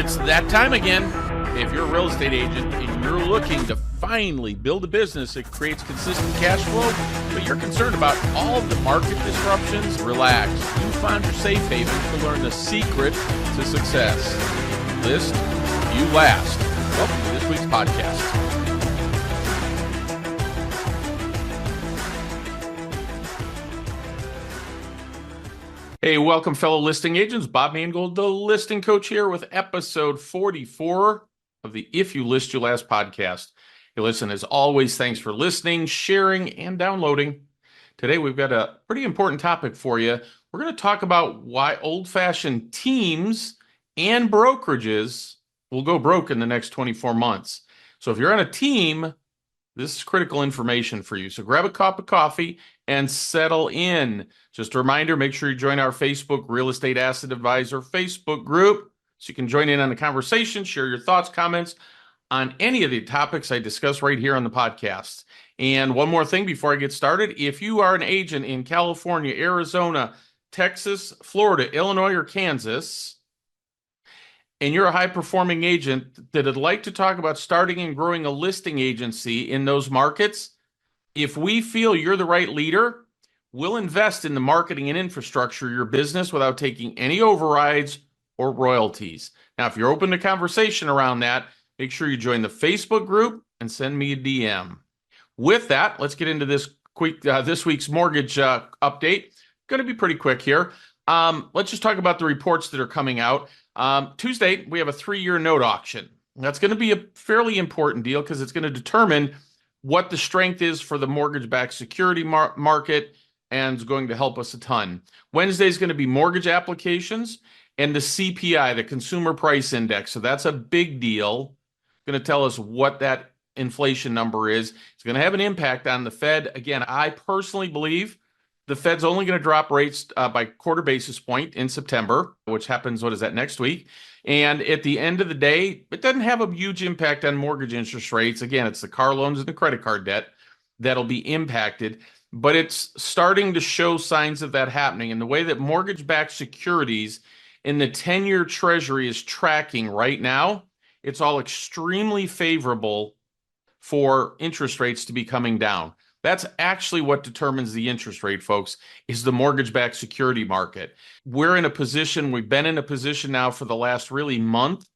It's that time again. If you're a real estate agent and you're looking to finally build a business that creates consistent cash flow, but you're concerned about all of the market disruptions, relax. You found your safe haven to learn the secret to success. List you last. Welcome to this week's podcast. Hey, welcome, fellow listing agents. Bob Mangold, the listing coach, here with episode 44 of the If You List You Last podcast. Hey, listen, as always, thanks for listening, sharing, and downloading. Today, we've got a pretty important topic for you. We're going to talk about why old-fashioned teams and brokerages will go broke in the next 24 months. So if you're on a team, this is critical information for you. So grab a cup of coffee and settle in. Just a reminder, make sure you join our Facebook Real Estate Asset Advisor Facebook group so you can join in on the conversation, share your thoughts, comments on any of the topics I discuss right here on the podcast. And one more thing before I get started, if you are an agent in California, Arizona, Texas, Florida, Illinois, or Kansas, and you're a high-performing agent that would like to talk about starting and growing a listing agency in those markets, if we feel you're the right leader, we'll invest in the marketing and infrastructure of your business without taking any overrides or royalties. Now, if you're open to conversation around that, make sure you join the Facebook group and send me a DM. With that, let's get into this week's mortgage update. Going to be pretty quick here. Let's just talk about the reports that are coming out. Tuesday, we have a 3-year note auction. That's going to be a fairly important deal because it's going to determine what the strength is for the mortgage-backed security market, and is going to help us a ton. Wednesday is going to be mortgage applications and the CPI, the Consumer Price Index. So that's a big deal. Going to tell us what that inflation number is. It's going to have an impact on the Fed. Again, I personally believe the Fed's only going to drop rates by quarter basis point in September, which happens, next week? And at the end of the day, it doesn't have a huge impact on mortgage interest rates. Again, it's the car loans and the credit card debt that'll be impacted, but it's starting to show signs of that happening. And the way that mortgage-backed securities in the 10-year Treasury is tracking right now, it's all extremely favorable for interest rates to be coming down. That's actually what determines the interest rate, folks, is the mortgage-backed security market. We've been in a position now for the last really month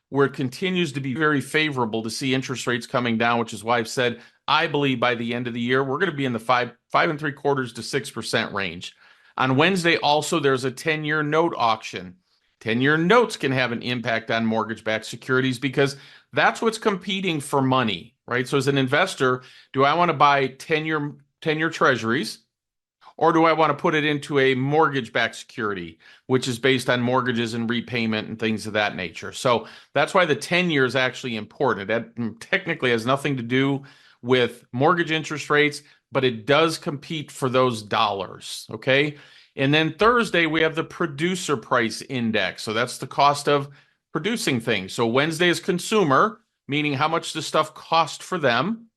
where it continues to be very favorable to see interest rates coming down, which is why I've said I believe by the end of the year, we're going to be in the 5.75% to 6% range. On Wednesday, also, there's a 10-year note auction. 10-year notes can have an impact on mortgage-backed securities because that's what's competing for money. Right. So as an investor, do I want to buy 10-year treasuries, or do I want to put it into a mortgage-backed security, which is based on mortgages and repayment and things of that nature? So that's why the 10-year is actually important. That technically has nothing to do with mortgage interest rates, but it does compete for those dollars. Okay. And then Thursday, we have the producer price index. So that's the cost of producing things. So Wednesday is consumer, meaning how much does stuff cost for them.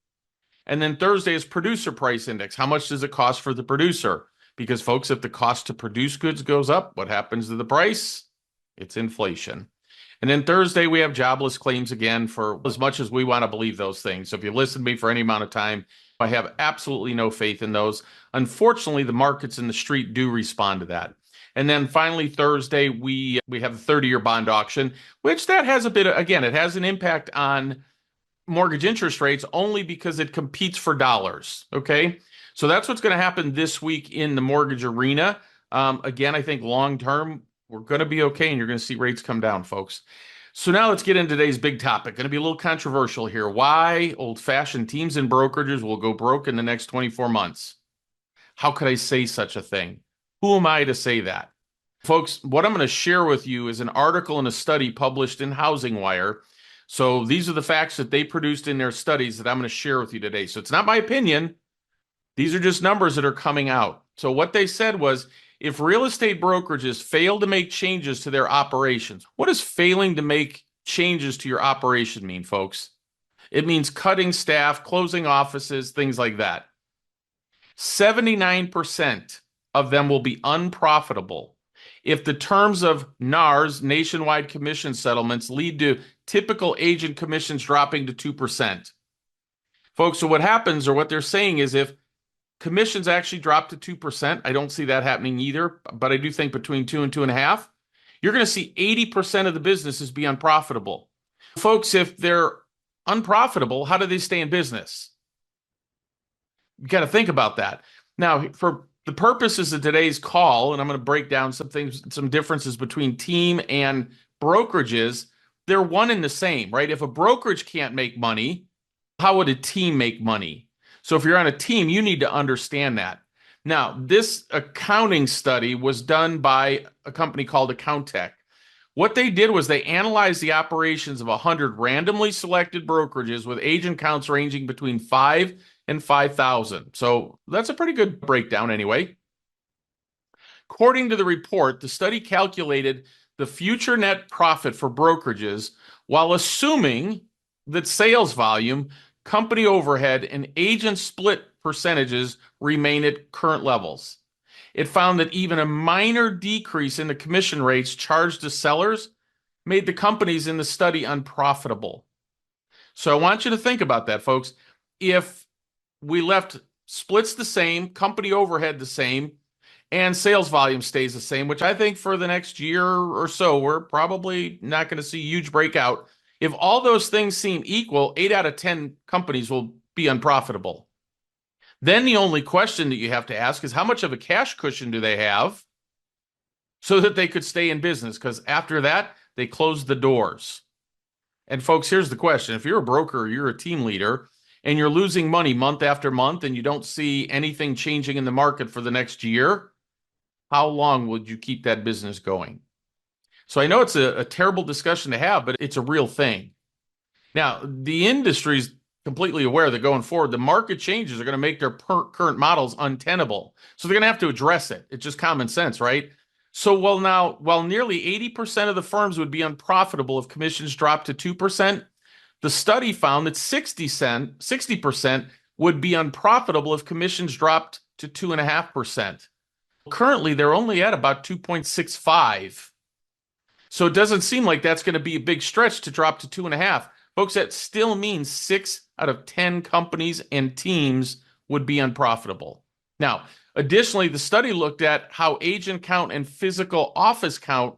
And then Thursday is producer price index. How much does it cost for the producer? Because, folks, if the cost to produce goods goes up, what happens to the price? It's inflation. And then Thursday, we have jobless claims again, for as much as we want to believe those things. So if you listen to me for any amount of time, I have absolutely no faith in those. Unfortunately, the markets in the street do respond to that. And then finally, Thursday, we have the 30-year bond auction, which that has it has an impact on mortgage interest rates only because it competes for dollars, okay? So that's what's going to happen this week in the mortgage arena. Again, I think long-term, we're going to be okay, and you're going to see rates come down, folks. So now let's get into today's big topic. Going to be a little controversial here. Why old-fashioned teams and brokerages will go broke in the next 24 months. How could I say such a thing? Who am I to say that? Folks, what I'm going to share with you is an article and a study published in Housing Wire. So these are the facts that they produced in their studies that I'm going to share with you today. So it's not my opinion. These are just numbers that are coming out. So what they said was, if real estate brokerages fail to make changes to their operations, what does failing to make changes to your operation mean, folks? It means cutting staff, closing offices, things like that. 79% of them will be unprofitable if the terms of NARS, nationwide commission settlements, lead to typical agent commissions dropping to 2%. Folks, so what happens, or what they're saying, is if commissions actually drop to 2%, I don't see that happening either, but I do think between 2 and 2.5%, you're going to see 80% of the businesses be unprofitable. Folks, if they're unprofitable, how do they stay in business? You got to think about that. Now, for the purposes of today's call, and I'm going to break down some things, some differences between team and brokerages. They're one and the same, right? If a brokerage can't make money, how would a team make money? So if you're on a team, you need to understand that. Now, this accounting study was done by a company called AccountTech. What they did was they analyzed the operations of 100 randomly selected brokerages with agent counts ranging between 5 and 5,000. So that's a pretty good breakdown anyway. According to the report, the study calculated the future net profit for brokerages while assuming that sales volume, company overhead, and agent split percentages remain at current levels. It found that even a minor decrease in the commission rates charged to sellers made the companies in the study unprofitable. So I want you to think about that, folks. If we left splits the same, company overhead the same, and sales volume stays the same, which I think for the next year or so, we're probably not going to see a huge breakout. If all those things seem equal, 8 out of 10 companies will be unprofitable. Then the only question that you have to ask is how much of a cash cushion do they have so that they could stay in business? Because after that, they close the doors. And folks, here's the question. If you're a broker or you're a team leader and you're losing money month after month and you don't see anything changing in the market for the next year, how long would you keep that business going? So I know it's a terrible discussion to have, but it's a real thing. Now, the industry's completely aware that going forward, the market changes are going to make their current models untenable. So they're going to have to address it. It's just common sense, right? So while nearly 80% of the firms would be unprofitable if commissions dropped to 2%, the study found that 60% would be unprofitable if commissions dropped to 2.5%. Currently, they're only at about 2.65. So it doesn't seem like that's going to be a big stretch to drop to 2.5. Folks, that still means 6 out of 10 companies and teams would be unprofitable. Now, additionally, the study looked at how agent count and physical office count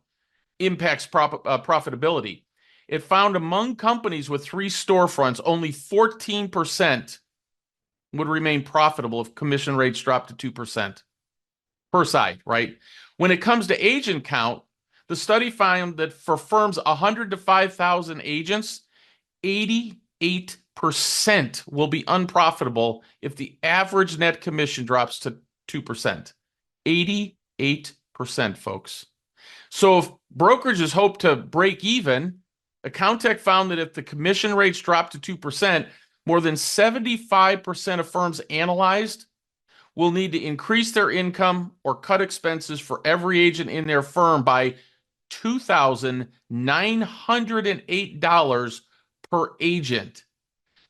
impacts profitability. It found among companies with 3 storefronts, only 14% would remain profitable if commission rates dropped to 2% per side, right? When it comes to agent count, the study found that for firms 100 to 5,000 agents, 88% will be unprofitable if the average net commission drops to 2%. 88%, folks. So if brokerages hope to break even, AccountTech found that if the commission rates drop to 2%, more than 75% of firms analyzed will need to increase their income or cut expenses for every agent in their firm by $2,908 per agent.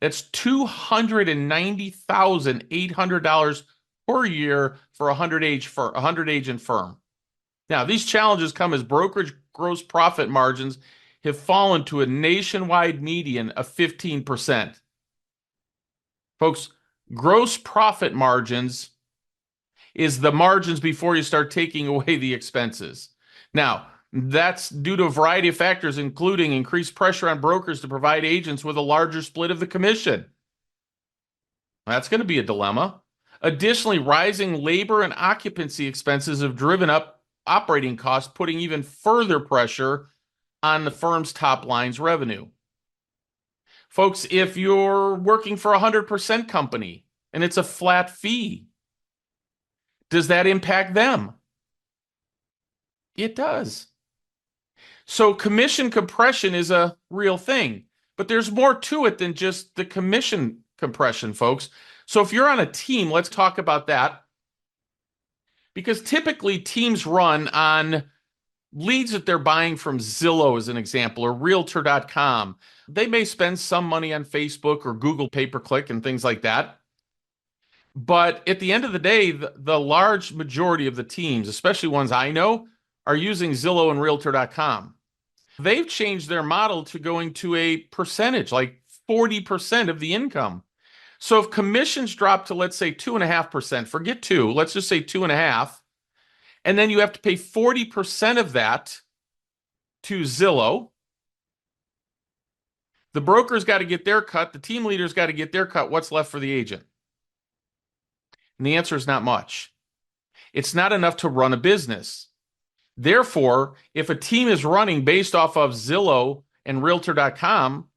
That's $290,800 per year for a 100 agent firm. Now, these challenges come as brokerage gross profit margins have fallen to a nationwide median of 15%. Folks, gross profit margins is the margins before you start taking away the expenses. Now, that's due to a variety of factors, including increased pressure on brokers to provide agents with a larger split of the commission. That's going to be a dilemma. Additionally, rising labor and occupancy expenses have driven up operating costs, putting even further pressure on the firm's top line's revenue. Folks, if you're working for a 100% company and it's a flat fee, does that impact them? It does. So commission compression is a real thing, but there's more to it than just the commission compression, folks. So if you're on a team, let's talk about that. Because typically teams run on leads that they're buying from Zillow, as an example, or Realtor.com. They may spend some money on Facebook or Google pay-per-click and things like that. But at the end of the day, the large majority of the teams, especially ones I know, are using Zillow and Realtor.com. They've changed their model to going to a percentage, like 40% of the income. So if commissions drop to, let's say, 2.5%, forget two, let's just say 2.5%, and then you have to pay 40% of that to Zillow. The broker's got to get their cut. The team leader's got to get their cut. What's left for the agent? And the answer is not much. It's not enough to run a business. Therefore, if a team is running based off of Zillow and Realtor.com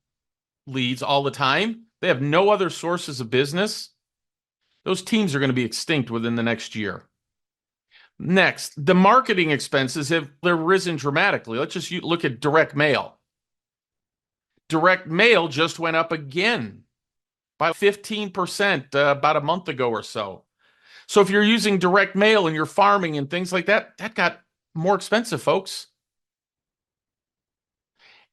leads all the time, they have no other sources of business, those teams are going to be extinct within the next year. Next, the marketing expenses they're risen dramatically. Let's just look at direct mail. Direct mail just went up again by 15% about a month ago or so. So if you're using direct mail and you're farming and things like that, that got more expensive, folks.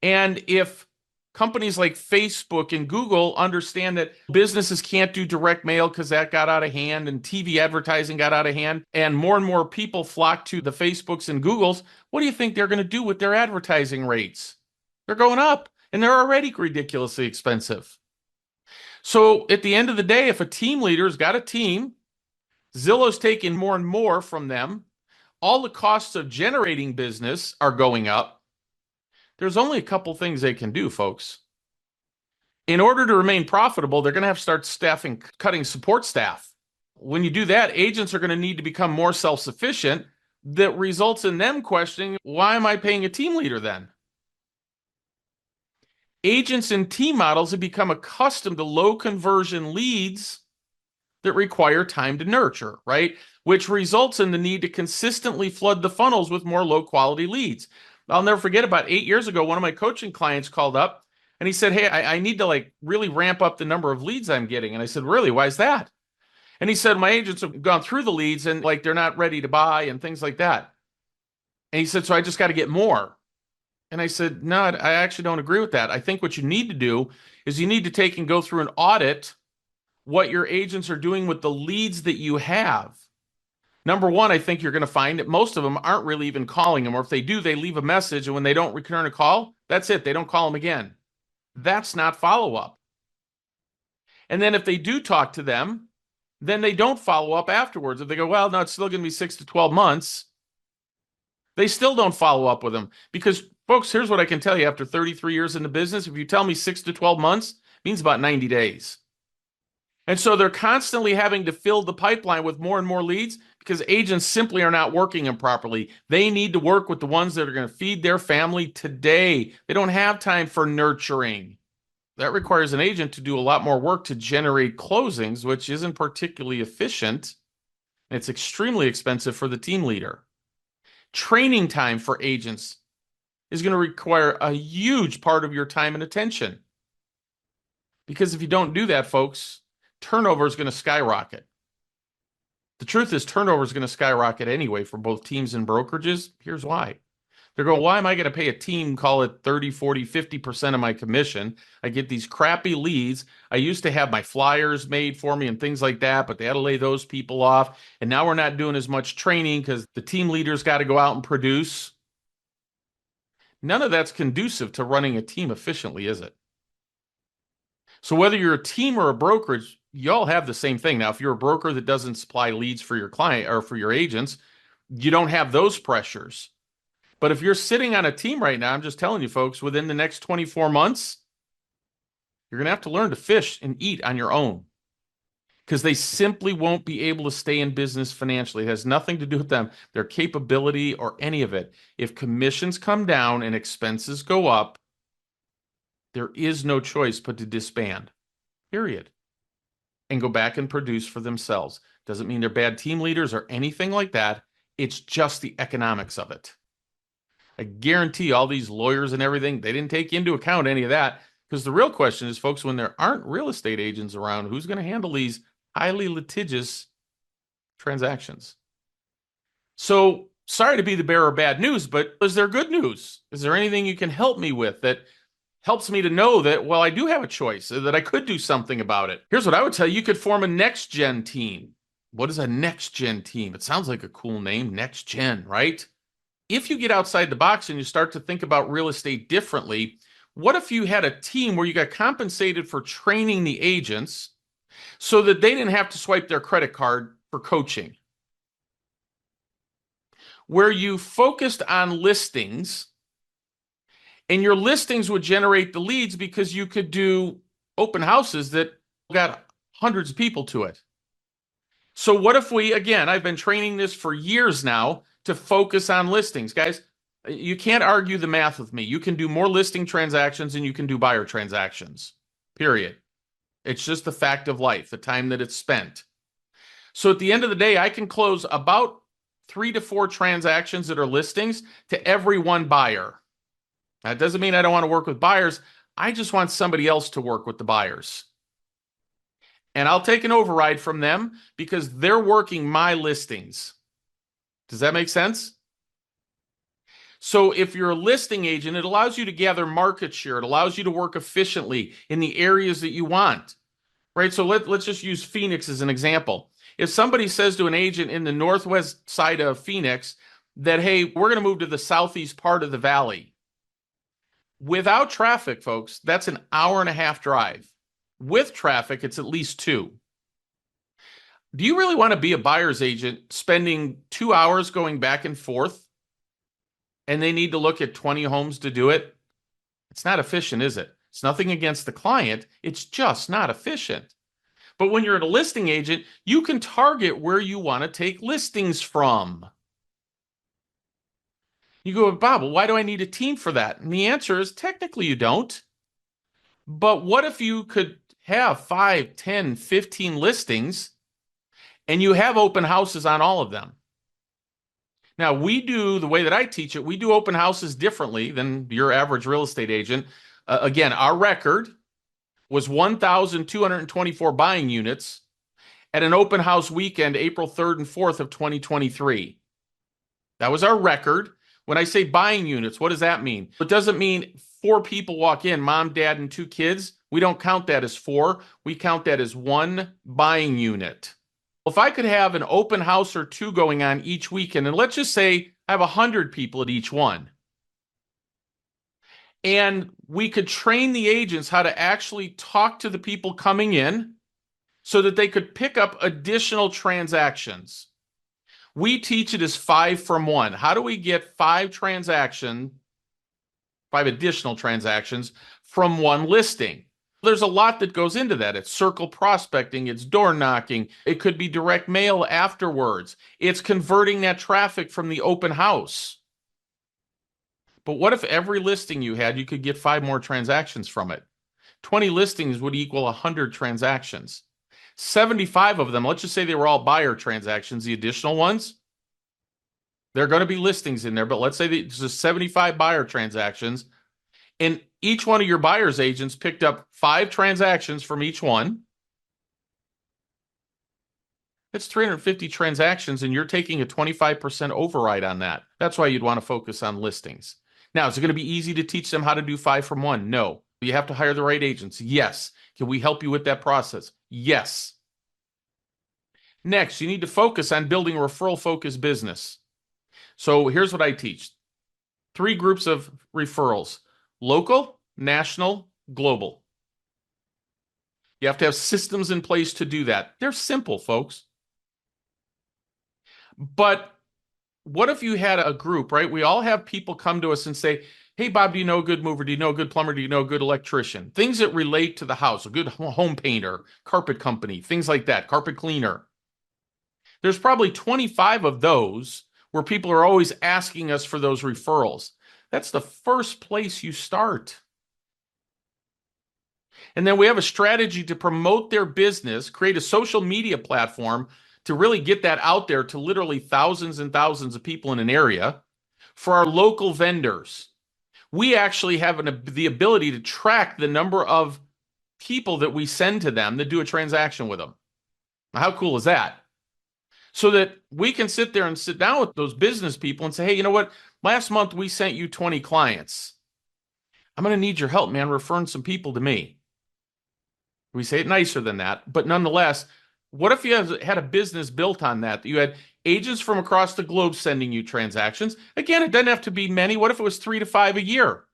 And if companies like Facebook and Google understand that businesses can't do direct mail because that got out of hand and TV advertising got out of hand and more people flock to the Facebooks and Googles, what do you think they're going to do with their advertising rates? They're going up and they're already ridiculously expensive. So at the end of the day, if a team leader's got a team, Zillow's taking more and more from them, all the costs of generating business are going up. There's only a couple things they can do, folks. In order to remain profitable, they're going to have to start cutting support staff. When you do that, agents are going to need to become more self-sufficient. That results in them questioning, why am I paying a team leader then? Agents and team models have become accustomed to low conversion leads that require time to nurture, right? Which results in the need to consistently flood the funnels with more low quality leads. I'll never forget, about 8 years ago, one of my coaching clients called up and he said, hey, I need to really ramp up the number of leads I'm getting. And I said, really, why is that? And he said, my agents have gone through the leads and they're not ready to buy and things like that. And he said, so I just got to get more. And I said, no, I actually don't agree with that. I think what you need to do is you need to take and go through and audit what your agents are doing with the leads that you have. Number one, I think you're going to find that most of them aren't really even calling them, or if they do, they leave a message, and when they don't return a call, that's it. They don't call them again. That's not follow-up. And then if they do talk to them, then they don't follow up afterwards. If they go, well, no, it's still going to be 6 to 12 months, they still don't follow up with them. Because, folks, here's what I can tell you. After 33 years in the business, if you tell me 6 to 12 months, it means about 90 days. And so they're constantly having to fill the pipeline with more and more leads because agents simply are not working them properly. They need to work with the ones that are going to feed their family today. They don't have time for nurturing. That requires an agent to do a lot more work to generate closings, which isn't particularly efficient. It's extremely expensive for the team leader. Training time for agents is going to require a huge part of your time and attention. Because if you don't do that, folks, turnover is going to skyrocket. The truth is, turnover is going to skyrocket anyway for both teams and brokerages. Here's why. They're going, why am I going to pay a team, call it 30, 40, 50% of my commission? I get these crappy leads. I used to have my flyers made for me and things like that, but they had to lay those people off. And now we're not doing as much training because the team leaders got to go out and produce. None of that's conducive to running a team efficiently, is it? So whether you're a team or a brokerage, you all have the same thing. Now, if you're a broker that doesn't supply leads for your client or for your agents, you don't have those pressures. But if you're sitting on a team right now, I'm just telling you, folks, within the next 24 months, you're going to have to learn to fish and eat on your own because they simply won't be able to stay in business financially. It has nothing to do with them, their capability or any of it. If commissions come down and expenses go up, there is no choice but to disband, period, and go back and produce for themselves. Doesn't mean they're bad team leaders or anything like that. It's just the economics of it. I guarantee all these lawyers and everything, they didn't take into account any of that because the real question is, folks, when there aren't real estate agents around, who's going to handle these highly litigious transactions? So sorry to be the bearer of bad news, but is there good news? Is there anything you can help me with that helps me to know that, well, I do have a choice, that I could do something about it? Here's what I would tell you. You could form a next-gen team. What is a next-gen team? It sounds like a cool name, next-gen, right? if you get outside the box and you start to think about real estate differently, what if you had a team where you got compensated for training the agents so that they didn't have to swipe their credit card for coaching? Where you focused on listings, and your listings would generate the leads because you could do open houses that got hundreds of people to it. So what if we, again, I've been training this for years now to focus on listings. Guys, you can't argue the math with me. You can do more listing transactions than you can do buyer transactions, period. It's just the fact of life, the time that it's spent. So at the end of the day, I can close about 3 to 4 transactions that are listings to every one buyer. That doesn't mean I don't want to work with buyers. I just want somebody else to work with the buyers. And I'll take an override from them because they're working my listings. Does that make sense? So if you're a listing agent, it allows you to gather market share. It allows you to work efficiently in the areas that you want, right? So let's just use Phoenix as an example. If somebody says to an agent in the northwest side of Phoenix that, hey, we're going to move to the southeast part of the valley. Without traffic, folks, that's an hour and a half drive. With traffic, it's at least 2. Do you really want to be a buyer's agent spending 2 hours going back and forth and they need to look at 20 homes to do it? It's not efficient, is it? It's nothing against the client. It's just not efficient. But when you're a listing agent, you can target where you want to take listings from. You go, Bob, well, why do I need a team for that? And the answer is technically you don't. But what if you could have 5, 10, 15 listings and you have open houses on all of them? Now, we do, the way that I teach it, we do open houses differently than your average real estate agent. Again, our record was 1,224 buying units at an open house weekend, April 3rd and 4th of 2023. That was our record. When I say buying units, what does that mean? It doesn't mean 4 people walk in, mom, dad, and 2 kids. We don't count that as 4. We count that as 1 buying unit. If I could have an open house or 2 going on each weekend, and let's just say I have 100 people at each one, and we could train the agents how to actually talk to the people coming in so that they could pick up additional transactions. We teach it as 5 from 1. How do we get 5 additional transactions from 1 listing? There's a lot that goes into that. It's circle prospecting, it's door knocking, it could be direct mail afterwards. It's converting that traffic from the open house. But what if every listing you had, you could get 5 more transactions from it? 20 listings would equal 100 transactions. 75 of them, let's just say they were all buyer transactions, the additional ones, there are going to be listings in there, but let's say there's just 75 buyer transactions, and each one of your buyer's agents picked up 5 transactions from each one. It's 350 transactions, and you're taking a 25% override on that. That's why you'd want to focus on listings. Now, is it going to be easy to teach them how to do 5 from 1? No. You have to hire the right agents. Yes. Can we help you with that process? Yes. Next, you need to focus on building a referral-focused business. So here's what I teach. 3 groups of referrals: local, national, global. You have to have systems in place to do that. They're simple, folks. But what if you had a group, right? We all have people come to us and say, hey, Bob, do you know a good mover? Do you know a good plumber? Do you know a good electrician? Things that relate to the house, a good home painter, carpet company, things like that, carpet cleaner. There's probably 25 of those where people are always asking us for those referrals. That's the first place you start. And then we have a strategy to promote their business, create a social media platform to really get that out there to literally thousands and thousands of people in an area. For our local vendors, we actually have the ability to track the number of people that we send to them that do a transaction with them. How cool is that? So that we can sit there and sit down with those business people and say, hey, you know what? Last month we sent you 20 clients. I'm going to need your help, man, referring some people to me. We say it nicer than that, but nonetheless, What if you had a business built on that? That you had agents from across the globe sending you transactions? Again, it doesn't have to be many. What if it was 3 to 5 a year?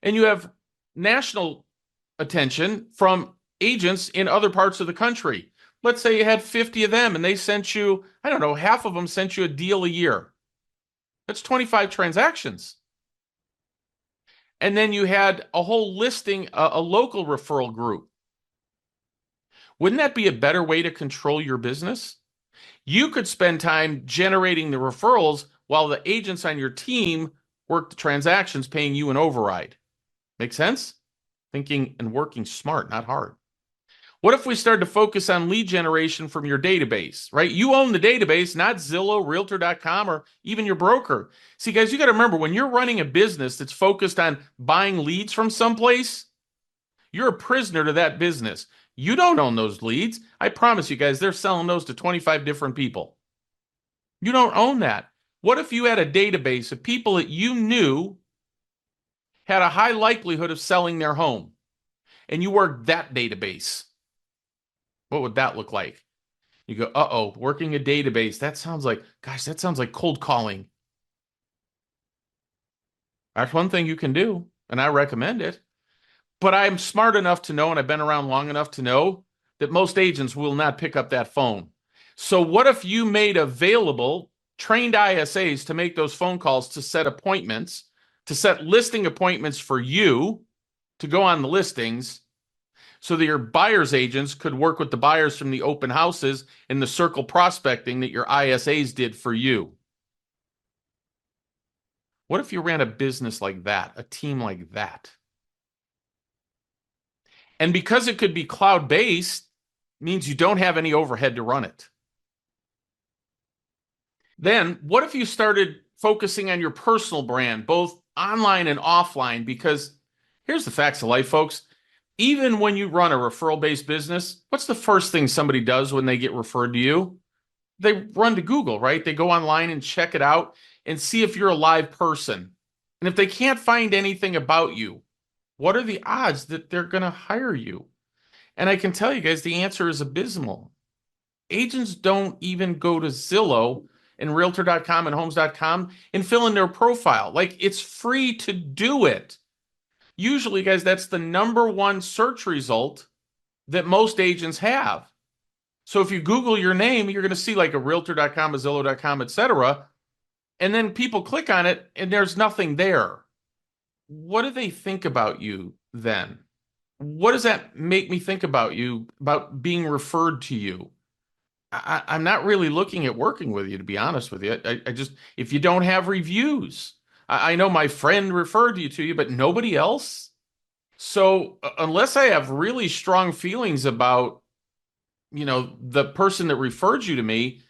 And you have national attention from agents in other parts of the country. Let's say you had 50 of them and they sent you, I don't know, half of them sent you a deal a year. That's 25 transactions. And then you had a whole listing, a local referral group. Wouldn't that be a better way to control your business? You could spend time generating the referrals while the agents on your team work the transactions, paying you an override. Make sense? Thinking and working smart, not hard. What if we started to focus on lead generation from your database, right? You own the database, not Zillow, Realtor.com, or even your broker. See, guys, you got to remember when you're running a business that's focused on buying leads from someplace, you're a prisoner to that business. You don't own those leads. I promise you guys, they're selling those to 25 different people. You don't own that. What if you had a database of people that you knew had a high likelihood of selling their home and you worked that database? What would that look like? You go, uh-oh, working a database. That sounds like cold calling. That's one thing you can do, and I recommend it. But I'm smart enough to know, and I've been around long enough to know that most agents will not pick up that phone. So what if you made available trained ISAs to make those phone calls, to set appointments, to set listing appointments for you to go on the listings, so that your buyer's agents could work with the buyers from the open houses and the circle prospecting that your ISAs did for you? What if you ran a business like that, a team like that? And because it could be cloud-based, means you don't have any overhead to run it. Then what if you started focusing on your personal brand, both online and offline? Because here's the facts of life, folks. Even when you run a referral-based business, what's the first thing somebody does when they get referred to you? They run to Google, right? They go online and check it out and see if you're a live person. And if they can't find anything about you, what are the odds that they're going to hire you? And I can tell you guys, the answer is abysmal. Agents don't even go to Zillow and Realtor.com and Homes.com and fill in their profile. Like, it's free to do it. Usually, guys, that's the #1 search result that most agents have. So if you Google your name, you're going to see like a Realtor.com, a Zillow.com, etc. And then people click on it and there's nothing there. What do they think about you then? What does that make me think about you, about being referred to you? I'm not really looking at working with you, to be honest with you. I just, if you don't have reviews, I know my friend referred you to you, but nobody else. So unless I have really strong feelings about, the person that referred you to me,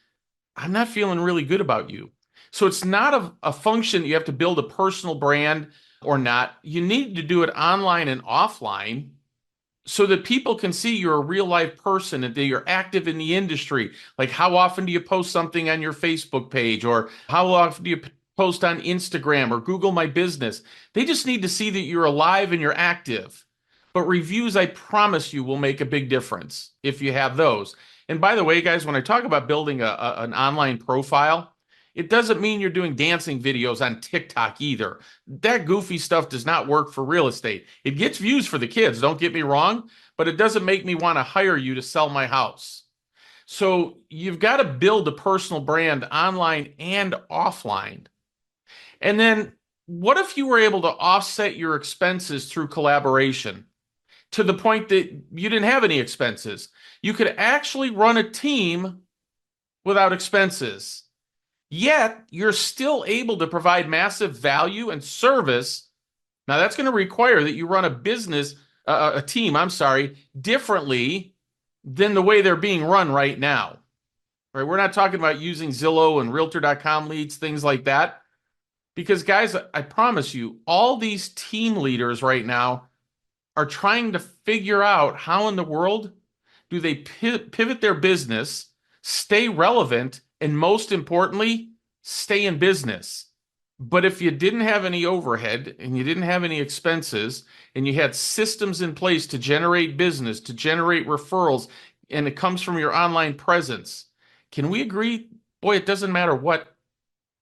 I'm not feeling really good about you. So it's not a function that you have to build a personal brand or not. You need to do it online and offline so that people can see you're a real life person and that you're active in the industry. Like, how often do you post something on your Facebook page, or how often do you post on Instagram or Google My Business? They just need to see that you're alive and you're active. But reviews, I promise you, will make a big difference if you have those. And by the way, guys, when I talk about building an online profile, it doesn't mean you're doing dancing videos on TikTok either. That goofy stuff does not work for real estate. It gets views for the kids, don't get me wrong, but it doesn't make me want to hire you to sell my house. So you've got to build a personal brand online and offline. And then what if you were able to offset your expenses through collaboration to the point that you didn't have any expenses? You could actually run a team without expenses. Yet, you're still able to provide massive value and service. Now, that's going to require that you run a team, differently than the way they're being run right now. Right? We're not talking about using Zillow and Realtor.com leads, things like that. Because, guys, I promise you, all these team leaders right now are trying to figure out how in the world do they pivot their business, stay relevant, and most importantly, stay in business. But if you didn't have any overhead and you didn't have any expenses and you had systems in place to generate business, to generate referrals, and it comes from your online presence. Can we agree? Boy, it doesn't matter what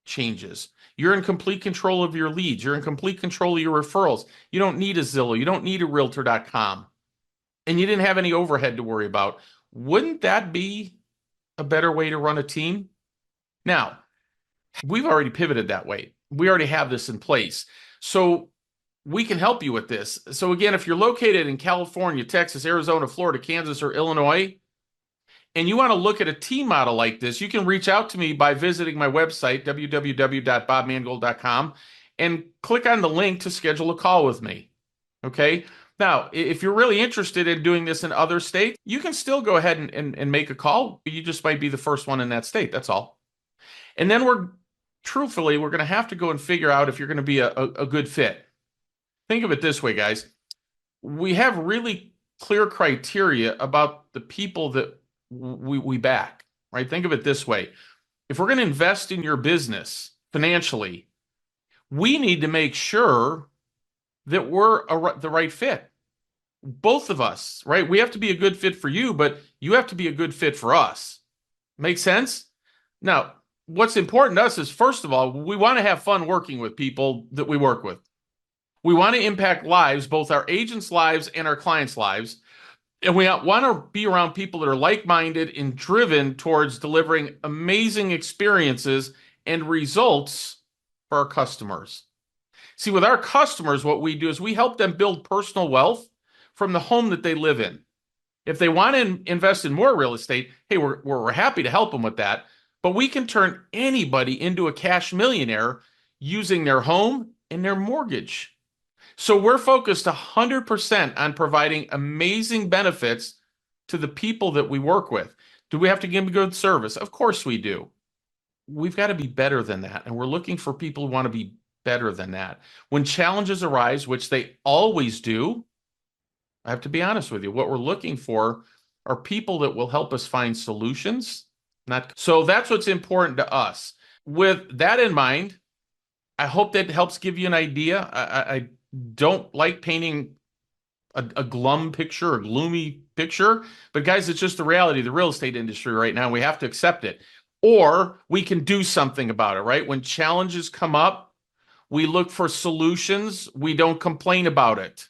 changes. You're in complete control of your leads. You're in complete control of your referrals. You don't need a Zillow. You don't need a realtor.com. And you didn't have any overhead to worry about. Wouldn't that be a better way to run a team? Now, we've already pivoted that way. We already have this in place. So we can help you with this. So again, if you're located in California, Texas, Arizona, Florida, Kansas, or Illinois, and you want to look at a team model like this, you can reach out to me by visiting my website, www.bobmangold.com, and click on the link to schedule a call with me. Okay? Now, if you're really interested in doing this in other states, you can still go ahead and make a call. You just might be the first one in that state. That's all. And then truthfully, we're going to have to go and figure out if you're going to be a good fit. Think of it this way, guys. We have really clear criteria about the people that we back, right? Think of it this way. If we're going to invest in your business financially, we need to make sure that we're the right fit. Both of us, right? We have to be a good fit for you, but you have to be a good fit for us. Make sense? Now, what's important to us is, first of all, we want to have fun working with people that we work with. We want to impact lives, both our agents' lives and our clients' lives. And we want to be around people that are like-minded and driven towards delivering amazing experiences and results for our customers. See, with our customers, what we do is we help them build personal wealth from the home that they live in. If they want to invest in more real estate, hey, we're happy to help them with that. But we can turn anybody into a cash millionaire using their home and their mortgage. So we're focused 100% on providing amazing benefits to the people that we work with. Do we have to give them good service? Of course we do. We've got to be better than that. And we're looking for people who want to be better than that. When challenges arise, which they always do, I have to be honest with you, what we're looking for are people that will help us find solutions. So that's what's important to us. With that in mind, I hope that helps give you an idea. I don't like painting a glum picture, a gloomy picture, but guys, it's just the reality of the real estate industry right now. We have to accept it, or we can do something about it, right? When challenges come up, we look for solutions. We don't complain about it.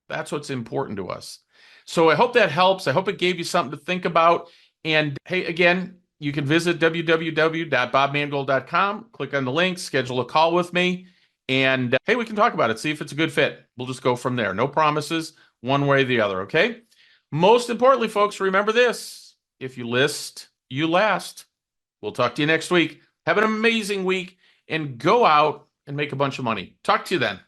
That's what's important to us. So I hope that helps. I hope it gave you something to think about. And hey, again, you can visit www.bobmangold.com, click on the link, schedule a call with me. And hey, we can talk about it, see if it's a good fit. We'll just go from there. No promises one way or the other, okay? Most importantly, folks, remember this. If you list, you last. We'll talk to you next week. Have an amazing week and go out and make a bunch of money. Talk to you then.